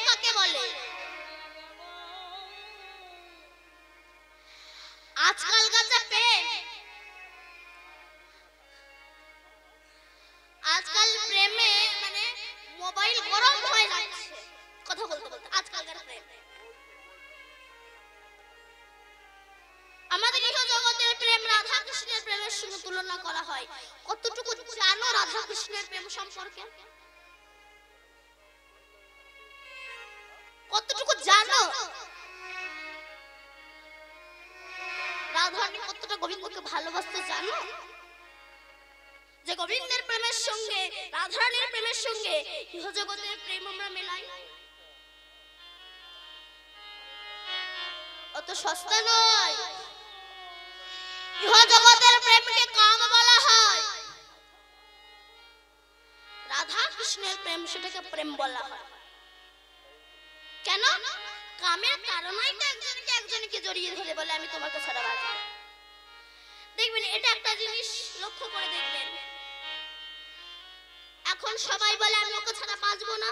কাকে বলে? আজকালকার যে প্রেম, আজকাল প্রেমে মানে মোবাইল গরম হয়ে যাচ্ছে কথা বলতে বলতে। আজকালকার প্রেম, আমাদের এই জগতের প্রেম রাধা কৃষ্ণের প্রেমের সঙ্গে তুলনা করা হয়। কতটুকু জানো রাধা কৃষ্ণের প্রেম সম্পর্কে? কতটুকু জানো? রাধারানী কতটা গোবিন্দকে ভালোবাসতে জানো? যে গোবিন্দের প্রেমের সঙ্গে রাধারানীর প্রেমের সঙ্গে ইহজগতের প্রেম আমরা মেলাই। অত সস্তা নয়। ইহজগতের প্রেমকে কাম বলা হয়, রাধা কৃষ্ণের প্রেম সেটাকে প্রেম বলা হয়। কেন? কামের কারণেই তো একজনকে একজনকে জড়িয়ে ধরে বলে আমি তোমাকে ছাড়া বাঁচব। দেখবেন এটা একটা জিনিস লক্ষ্য করে দেখবেন, এখন সবাই বলে আমি ওকে ছাড়া বাঁচবো না।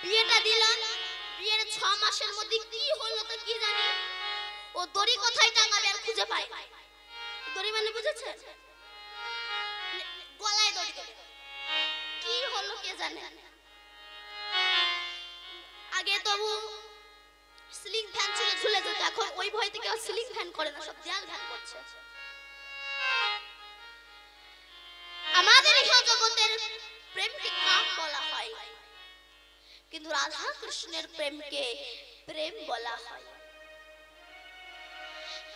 বিয়েটা দিলাম, বিয়ের 6 মাসের মধ্যে কি হলো তো কি জানি, ও দড়ি কোথায় টাঙাবে আর খুঁজে পায়। দড়ি মানে বুঝেছেন? গলায় দড়ি, কি হলো কে জানে। আগে তবু সিলিং ফ্যান ছিল ঝুলে যেত, এখন ওই ভয় থেকে সিলিং ফ্যান করে না, সব দেয়াল ফ্যান করছে। আমাদের এই জগতের প্রেমকে কাম বলা হয়, কিন্তু রাধা কৃষ্ণের প্রেমকে প্রেম বলা হয়।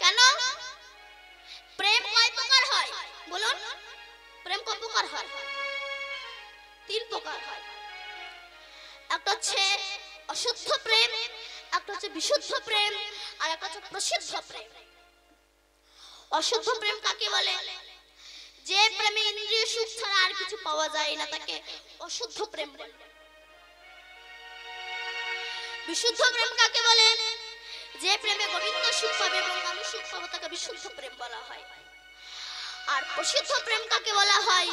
কেন? প্রেম কয় প্রকার হয় বলুন? প্রেম কয় প্রকার হয়? 3 প্রকার হয়। একটা হচ্ছে অশুদ্ধ প্রেম, একটা হচ্ছে বিশুদ্ধ প্রেম, আর একটা হচ্ছে প্রসিদ্ধ প্রেম। অশুদ্ধ প্রেম কাকে বলে? যে প্রেমে ইন্দ্রিয় সুখ ছাড়া আর কিছু পাওয়া যায় না তাকে অশুদ্ধ প্রেম বলে। বিশুদ্ধ প্রেম কাকে বলে? যে প্রেমে গোবিন্দ সুখ পাবে এবং আমি সুখ পাবো তাকে বিশুদ্ধ প্রেম বলা হয়। আর প্রসিদ্ধ প্রেম কাকে বলা হয়?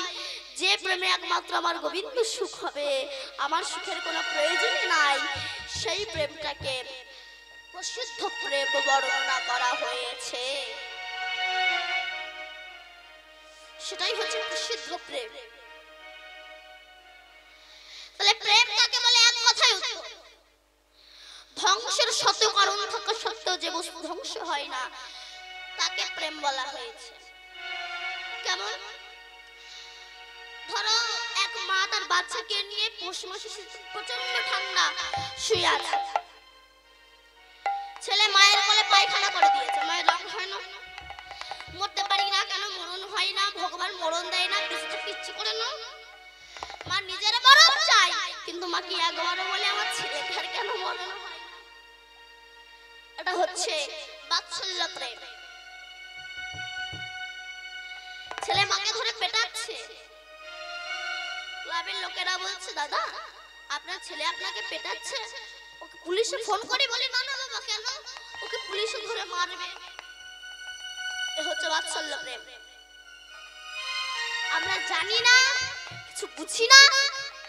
যে প্রেমে একমাত্র আমার গোবিন্দ সুখ হবে, আমার সুখের কোনো প্রয়োজন নাই, সেই প্রেমটাকে প্রসিদ্ধ প্রেম বর্ণনা করা হয়েছে। সেটাই হচ্ছে প্রসিদ্ধ প্রেম। তাহলে প্রেম কাকে বলে? এক কথায় উত্তর, ধ্বংসের শত কারণ থাকা সত্ত্বেও যে বস্তু ধ্বংস হয় না তাকে প্রেম বলা হয়েছে। কেমন? ধরো এক মা তার বাচ্চাকে নিয়ে পৌষ মাসে প্রচন্ড ঠান্ডা শুয়ে আছে, ছেলে মায়ের কোলে পায়খানা করে দিয়েছে, মায়ের রাগ হয় না? মরতে পারি না কেন? মরণ হয় না, ভগবান মরণ দেয় না, ইচ্ছে করে না। মা নিজের মরণ চাই, কিন্তু মা কি একবারও বলে আমার ছেলেটার কেন মরণ হয় না? এটা হচ্ছে বাৎসল্য প্রেম। ছেলে মাকে ধরে পেটাচ্ছে, ক্লাবের লোকেরা বলছে দাদা আপনার ছেলে আপনাকে পেটাচ্ছে, ওকে পুলিশে ফোন করে বলি। না না বাবা, কেন? ওকে পুলিশে ধরে মারবে। এ হচ্ছে বাৎসল্য প্রেম। আমরা জানি না, কিছু বুঝি না,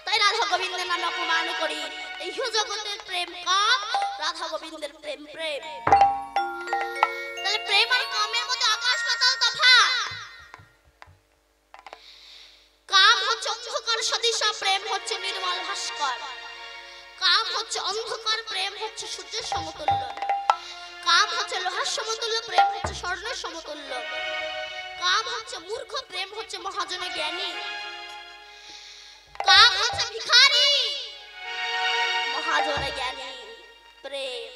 তাই রাধা গোবিন্দের নামে অপমান করি। এই জগতের প্রেম কাম, রাধা গোবিন্দের প্রেম প্রেম। তাহলে প্রেম আর কামের মধ্যে আকাশ পাতাল তফাৎ। কাম হচ্ছে অন্ধকার সদৃশ, প্রেম হচ্ছে নির্মল ভাস্কর। কাম হচ্ছে অন্ধকার, প্রেম হচ্ছে সূর্যের সমতুল্য। কাম হচ্ছে লোহার সমতুল্য, প্রেম হচ্ছে স্বর্ণের সমতুল্য। কাম হচ্ছে মূর্খ, প্রেম হচ্ছে মহাজন জ্ঞানী। কাম হচ্ছে ভিখারি, মহাজন জ্ঞানী প্রেম।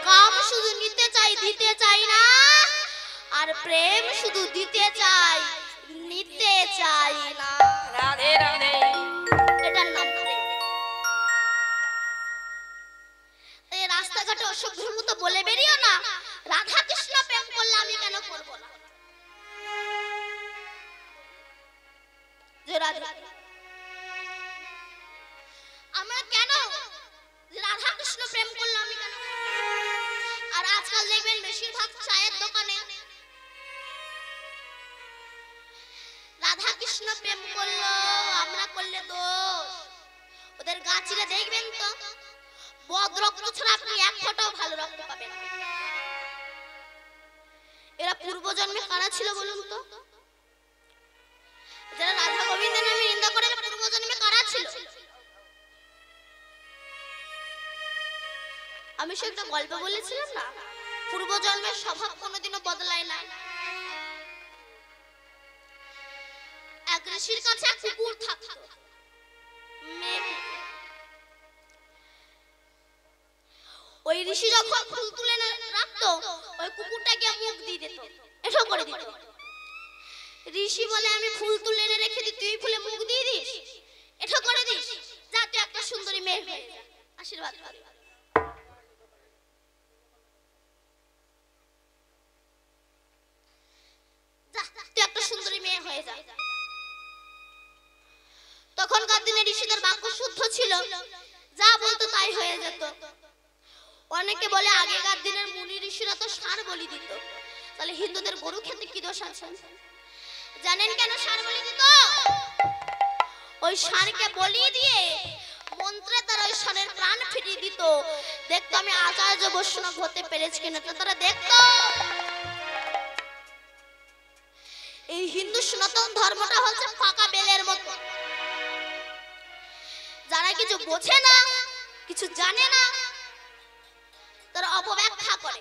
কাম শুধু নিতে চাই, দিতে চাই না, আর প্রেম শুধু দিতে চাই, নিতে চাই না। রাধে রাধে, এটার নাম প্রেম। এই রাস্তাঘাটে অসভ্যের মতো বলে বেরিও না রাধা কৃষ্ণ প্রেম করলে আমি কেন করব না। যে রাধা আমরা কেন রাধা কৃষ্ণ প্রেম করলে আমি কেন। আর আজকাল দেখবেন বেশিরভাগ চায়ের দোকানে রাধা কৃষ্ণ প্রেম করলো, আমরা করলে দোষ। ওদের গাছিরে দেখবেন তো বদ রক্ত ছাড়া আপনি এক ফোঁটাও ভালো রক্ত পাবেন না। এরা পূর্বজন্মে কারা ছিল বলুন তো? যারা রাধা গোবিন্দের নামে নিন্দা করে পূর্বজন্মে কারা ছিল? আমি সে একটা গল্প বলেছিলাম না, পূর্বজন্মের স্বভাব কোনোদিনও বদলায় না। এক ঋষির কাছে এক কুকুর থাকতো, ওই ঋষি যখন ফুল তুলে রাখতো ওই কুকুরটাকে মুখ দিয়ে দিত, এসব করে দিত। ঋষি বলে আমি ফুল তুলে এনে রেখে দিই, তুই ফুলে মুখ দিয়ে দিস, এটা করে দিস, যাতে একটা সুন্দরী মেয়ে হয়ে যায়, আশীর্বাদ করে। একটা সুন্দরী মেয়ে হয়ে যায়। তখনকার দিনে ঋষিদের বাক্য শুদ্ধ ছিল, যা বলতো তাই হয়ে যেত। অনেকে বলে আগেকার দিনের মুনি ঋষিরা তো ষাঁড় বলি দিত, তাহলে হিন্দুদের গরু খেতে কি দোষ আছে? জানেন কেন ষাঁড় বলি দিত? ওই ষাঁড়কে বলি দিয়ে মন্ত্রে তারা ওই ষাঁড়ের প্রাণ ফিরিয়ে দিত। দেখতো আমি আচার্য বৈষ্ণব হতে পেরেছি কিনা, তারা দেখতো। এই হিন্দু সনাতন ধর্মটা হচ্ছে ফাঁকা বেলের মতো, যারা কিছু বোঝে না, কিছু জানে না, তারা অপব্যাখ্যা করে।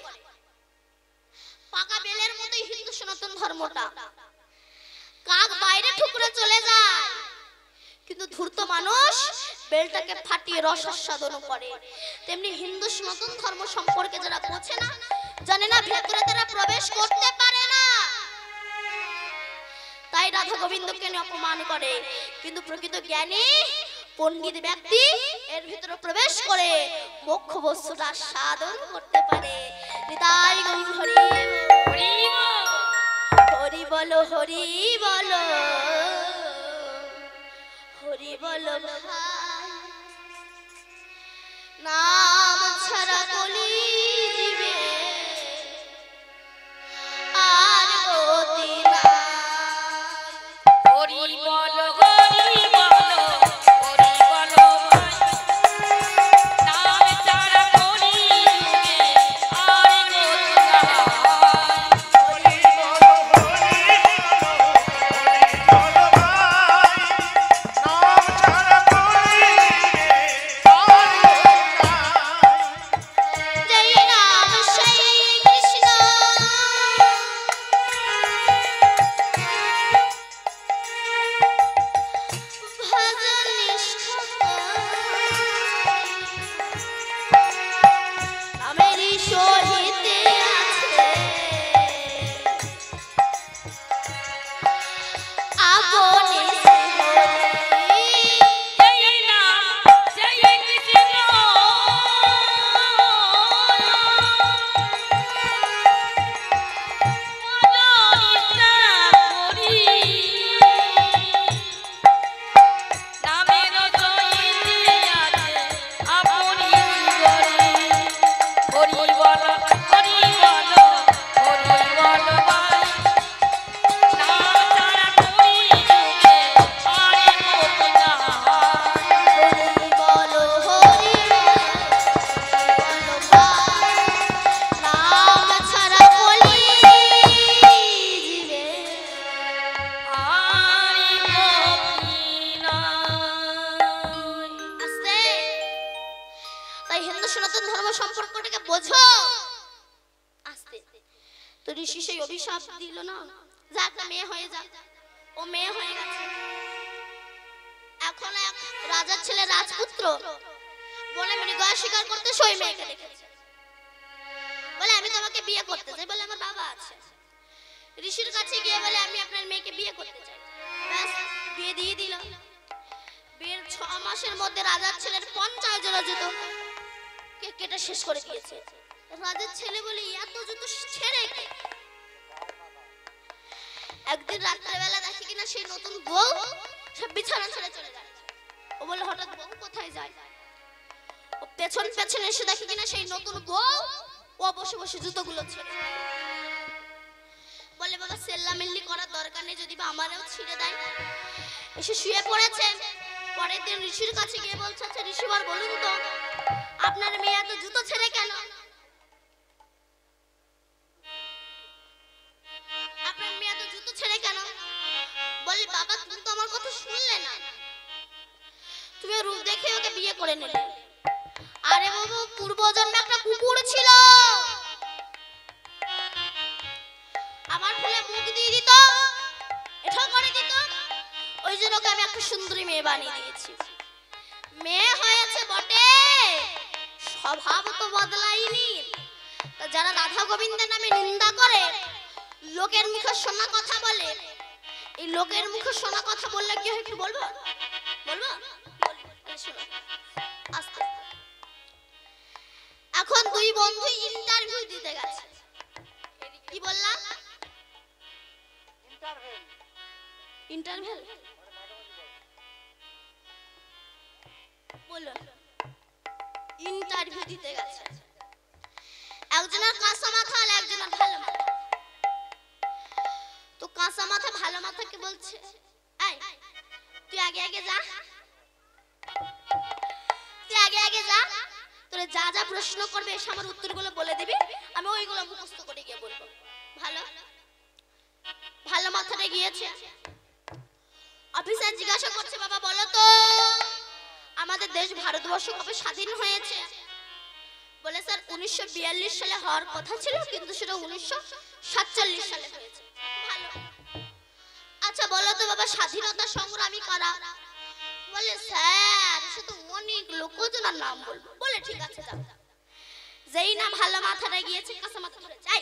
পাকা বেলের মতোই হিন্দু সনাতন ধর্মটা। কাক বাইরে ঠুকরে চলে যায়, কিন্তু ধূর্ত মানুষ বেলটাকে ফাটিয়ে রসাস্বাদন করে। তেমনি হিন্দু সনাতন ধর্ম সম্পর্কে যারা বোঝে না, জানে না, ভেতরে তারা প্রবেশ করতে পারে না, তাই রাধা গোবিন্দকে অপমান করে। কিন্তু প্রকৃত জ্ঞানী পণ্ডিত ব্যক্তি এর ভিতরে প্রবেশ করে মোক্ষ বস্তুটা সাধন করতে পারে। নিতাই গৌর হরি হরি বলো, হরি বলো, হরি বলো ভাই। নাম ছাড়া কলি জীবে আর গতি নাই। হরি বলো, হরি বলো, হরি বলো ভাই। নাম ছাড়া কলি যুগে আর গতি নাই। হরি বলো, হরি বলো, হরি বলো ভাই। নাম ছাড়া কলি যুগে আর গতি নাই। জয় রাম সেই কৃষ্ণ ভজন নিষ্ঠ নামেরই সহিতে আছে আপনি হরি। জয় রাম, জয় কৃষ্ণ। হরি বলো, হরি বলো, নাম ছাড়া কলি জীবে। আস্তে, তাই হিন্দু সনাতন ধর্ম সম্পর্কটাকে বোঝো আস্তে। তো ঋষি সেই অভিশাপ দিল না, যা একটা মেয়ে হয়ে যাক, ও মেয়ে হয়ে গেছে। এখন এক রাজার ছেলে রাজপুত্র বনে মৃগ শিকার করতে ওই মেয়েকে দেখেছে, বলে আমি তোমাকে বিয়ে করতে চাই, বলে আমার বাবা আছে। ঋষির কাছে গিয়ে বলে আমি আপনার মেয়েকে বিয়ে করতে চাই, ব্যাস বিয়ে দিয়ে দিল। বিয়ের 6 মাসের মধ্যে রাজার ছেলের 50 জোড়া জুতো কেটে শেষ করে দিয়েছে। রাজার ছেলে বলে এত জুতো ছেড়ে কে? একদিন রাত্রেবেলা দেখে কিনা সেই নতুন বউ সব বিছানা ছেড়ে চলে যায়। ও বলে হঠাৎ বউ কোথায় যায়? ও পেছন পেছন এসে দেখে কিনা সেই নতুন বউ ও বসে বসে জুতোগুলো ছেড়ে। বলে বাবা সেল্লামিল্লি করার দরকার নেই, যদি বা আমারও ছিঁড়ে দেয়। এসে শুয়ে পড়েছে। পরের দিন ঋষির কাছে গিয়ে বলছে আচ্ছা ঋষিবার বলুন তো আপনার মেয়ে এত জুতো ছেড়ে কেন? আপনার মেয়ে এত জুতো ছেড়ে কেন? বলি বাবা তুমি তো আমার কথা শুনলে না, তুমি রূপ দেখে ওকে বিয়ে করে নিলে। আরে বাবু পূর্বজন্মে একটা কুকুর ছিল, আমার ফুলে মুখ দিয়ে দিত, এটা করে দিত, ওই জন্য ওকে আমি একটা সুন্দরী মেয়ে বানিয়ে দিয়েছি। মেয়ে হয়েছে বটে, স্বভাব তো বদলায়নি। তা যারা রাধা গোবিন্দের নামে নিন্দা করে, লোকের মুখে শোনা কথা বলে, এই লোকের মুখে শোনা কথা বললে কি হয় একটু বলবো? বলবো? শোনো আস্তে। এখন দুই বন্ধু ইন্টারভিউ দিতে গেছে। কি বললাম? ইন্টারভিউ বলো। ইন্টারভিউ দিতে গেছে, একজনের কাঁচা মাথা আর একজনের ভালো মাথা। তো কাঁচা মাথা ভালো মাথাকে বলছে, এই তুই আগে আগে যা, তুই আগে আগে যা, তোরে যা যা প্রশ্ন করবে এসে আমার উত্তরগুলো বলে দিবি, আমি ওইগুলো মুখস্থ করে গিয়ে বলবো। ভালো ভালো মাথাটা গিয়েছে, অফিসার জিজ্ঞাসা করছে, বাবা বলো তো আমাদের দেশ ভারতবর্ষ কবে স্বাধীন হয়েছে? বলে স্যার 1942 সালে হওয়ার কথা ছিল, কিন্তু সেটা 1947 সালে হয়েছে। ভালো। আচ্ছা বলো তো বাবা স্বাধীনতা সংগ্রামী কারা? বলে স্যার সে তো অনেক লোকজনের নাম বলবো। বলে ঠিক আছে যাও। যেই না ভালো মাথাটা গিয়েছে, কাঁচা মাথা ধরে যাই,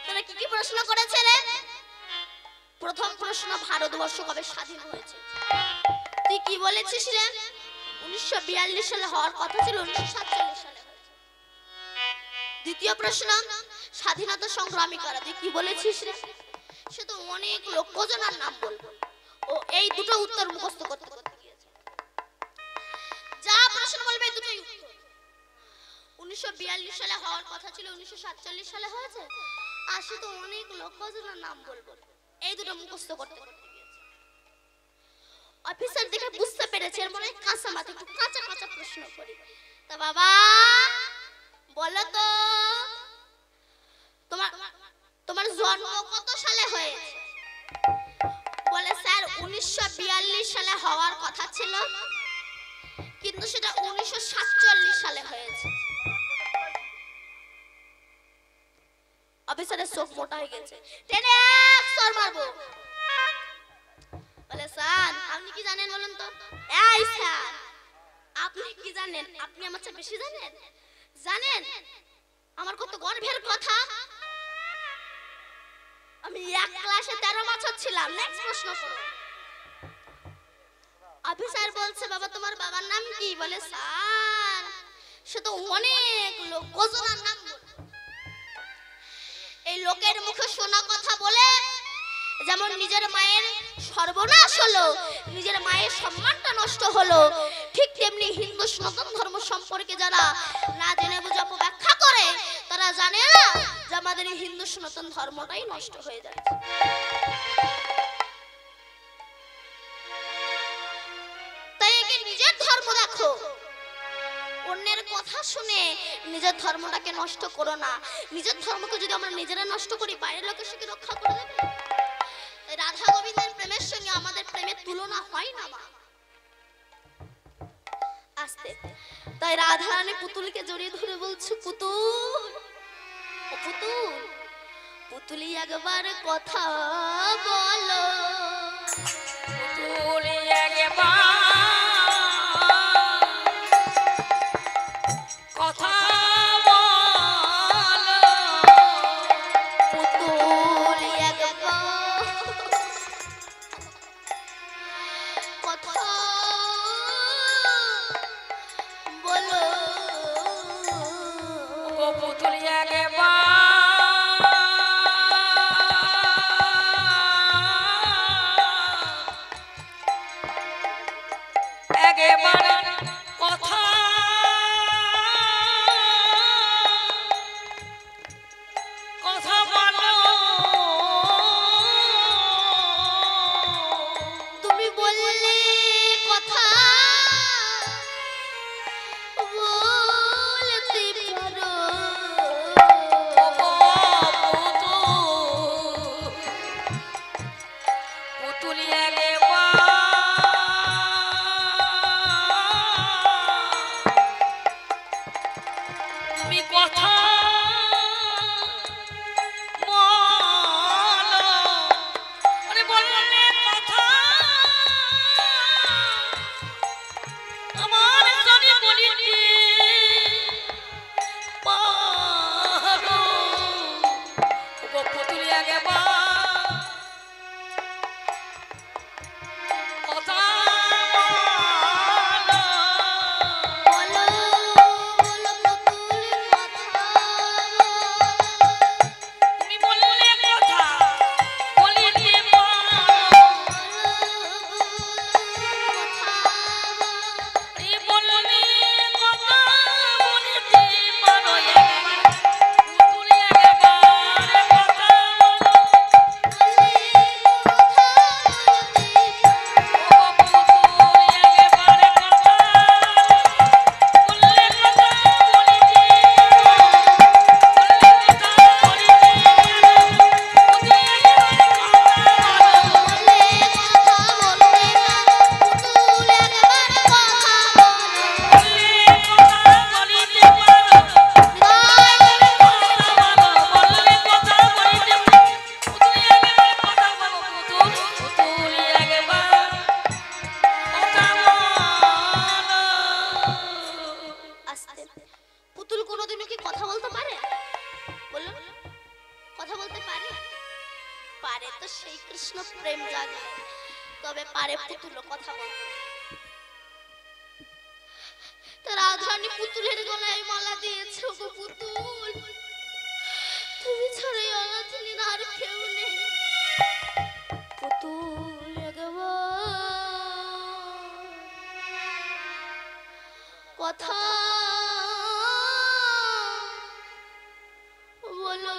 তোরা কি কি প্রশ্ন করেছে রে? প্রথম প্রশ্ন ভারতবর্ষ কবে স্বাধীন হয়েছে? তুই কি বলেছিস রে? 1942 সালে হওয়ার কথা ছিল, 1947 সালে হয়েছে। দ্বিতীয় প্রশ্ন স্বাধীনতা সংগ্রামী কারা? তুই কি বলেছিস রে? সে তো অনেক লোকজনের নাম বলবো। ও এই দুটো উত্তর মুখস্থ করতে করতে গিয়েছে। যা প্রশ্ন বলবে দুটোই উত্তর। 1942 সালে হওয়ার কথা ছিল, 1947 সালে হয়েছে, আর সে তো অনেক লোকজনের নাম বলবো। এই দুটো মুখস্থ করতে করতে গিয়েছে। অফিসার দেখে বুঝতে পেরেছে এর মনে কাঁচা মাথা, একটু কাঁচা কাঁচা প্রশ্ন করি। তা বাবা বলো তো তোমার তোমার জন্ম কত সালে হয়েছে? বলে স্যার 1942 সালে হওয়ার কথা ছিল, কিন্তু সেটা 1947 সালে হয়েছে। অফিসারের চোখ মোটা হয়ে গেছে, টেনে এক সর মারবো। বলে স্যার আপনি কি জানেন বলুন তো? এই স্যার আপনি কি জানেন? আপনি আমার চেয়ে বেশি জানেন? জানেন আমার কত গর্বের কথা, আমি এক ক্লাসে 13 বছর ছিলাম। নেক্সট প্রশ্ন করো। অফিসার বলছে বাবা তোমার বাবার নাম কি? বলে স্যার সে তো অনেক লোকজনের নাম বলে। এই লোকের মুখে শোনা কথা বলে যেমন নিজের মায়ের সর্বনাশ হলো, নিজের মায়ের সম্মানটা নষ্ট হলো, ঠিক তেমনি হিন্দু সনাতন ধর্ম সম্পর্কে যারা না জেনে বুঝে অপব্যাখ্যা করে, তারা জানে না যে আমাদের এই হিন্দু সনাতন ধর্মটাই নষ্ট হয়ে যাচ্ছে। তাই একে নিজের ধর্ম দেখো, অন্যের কথা শুনে নিজের ধর্মটাকে নষ্ট করো না। নিজের ধর্মকে যদি আমরা নিজেরা নষ্ট করি, বাইরের লোকের সঙ্গে রক্ষা করে দেবে। রাধা গোবিন্দের প্রেমের সঙ্গে আমাদের প্রেমের তুলনা হয় না মা। আস্তে তাই রাধা রানী পুতুলকে জড়িয়ে ধরে বলছে, পুতুল ও পুতুল, পুতুলি একবার কথা বলো, পুতুল একবার কথা বলো, পুতুল একবার কথা বলো, ও পুতুল একবার কতগুলো কথা বলতো। তা রাধারানী পুতুলের গলায় মালা দিয়েছে। ওগো পুতুল, তুমি ছাড়া এই অনাথিনী আর কেউ নেই। পুতুল কথা বলো।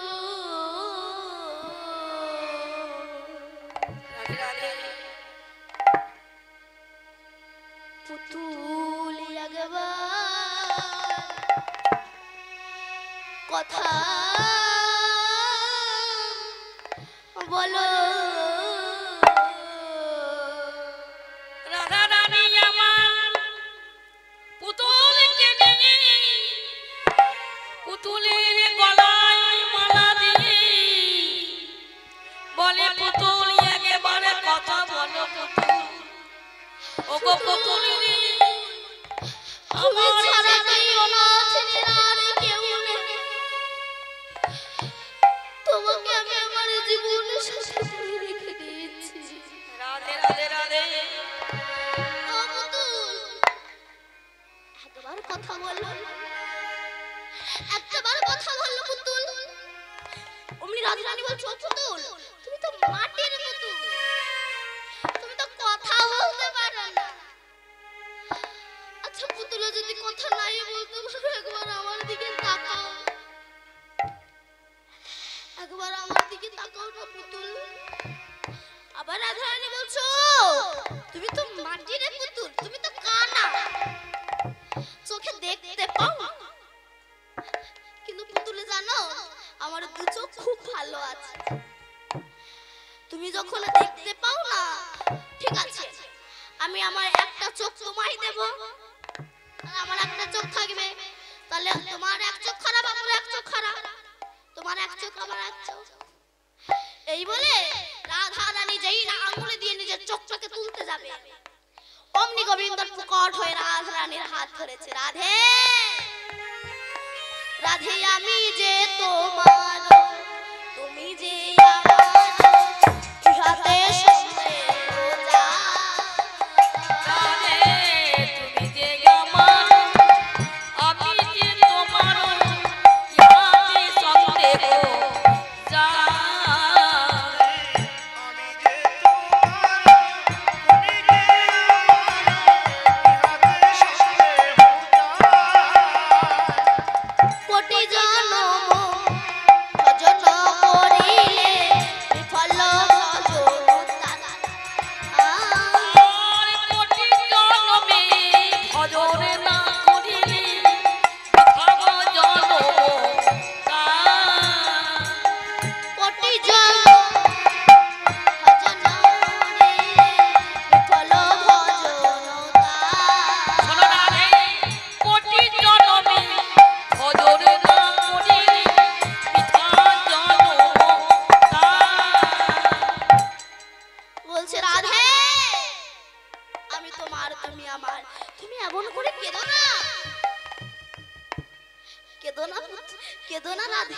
পুতুল কথা বলো। রাধা রানী আমার পুতুলকে নিয়ে পুতুলের গলায় মালা দিয়ে বলে পুতুল একেবারে কথা বলো পুতুল। ওগো পুতুল তুমি ছাড়া এই অনাথিনী আর কেউ নেই। তোমাকে আমি আমার জীবনের সাথে রেখে দিয়েছি। রাধে রাধে রাধে। ও পুতুল, একবার কথা বলো, একবার কথা বলো পুতুল। অমনি রাধারানী বলছো, পুতুল তুমি তো মাটির পুতুল, তুমি তো কথা বলতে পারো না। আচ্ছা পুতুল, যদি কথা নাই বলতে পারো, একবার আমার দিকে তাকাও, একবার আমার দিকে তাকাও না পুতুল। আবার রাধারানী বলছো, তুমি তো মাটির পুতুল, তুমি তো কানা, চোখে দেখতে পাও। কিন্তু পুতুলে জানো, আমার দু চোখ খুব ভালো আছে। তুমি যখন দেখতে পাও না, ঠিক আছে, আমি আমার একটা চোখ তোমায় দেব, আর আমার একটা চোখ থাকবে। তাহলে তোমার এক চোখ খারাপ, আমার এক চোখ খারাপ, তোমার এক চোখ আমার এক চোখ। এই বলে রাধা রানী যেই আঙুলে দিয়ে নিজের চোখটাকে তুলতে যাবে, অমনি গোবিন্দর প্রকট হয়ে রাধা রানীর হাত ধরেছে। রাধে রাধে, আমি যে তোমার, তুমি যে আমার, ইহাতে সন্দেহ যায়। রাধে তুমি যে আমার আমি যে তোমার ইহাতে সন্দেহ যায়। আমি যে তোমার, তুমি যে আমার, ইহাতে সন্দেহ যায়। কোটি জনম ভজন করিলে বিফল ভজন দাদা। আর কোটি জনমে ভজন না করিলে বৃথা জনম যায়। কোটি জনম ভজন করিলে বিফল ভজন দাদা। শোনো রাধে, কোটি জনমে ভজন না করিলে বৃথা জনম যায়। বলছে রাধে, আমি তোমার, তুমি আমার, তুমি এমন করে কেঁদো না, কেঁদো না, কেঁদো না রাধে।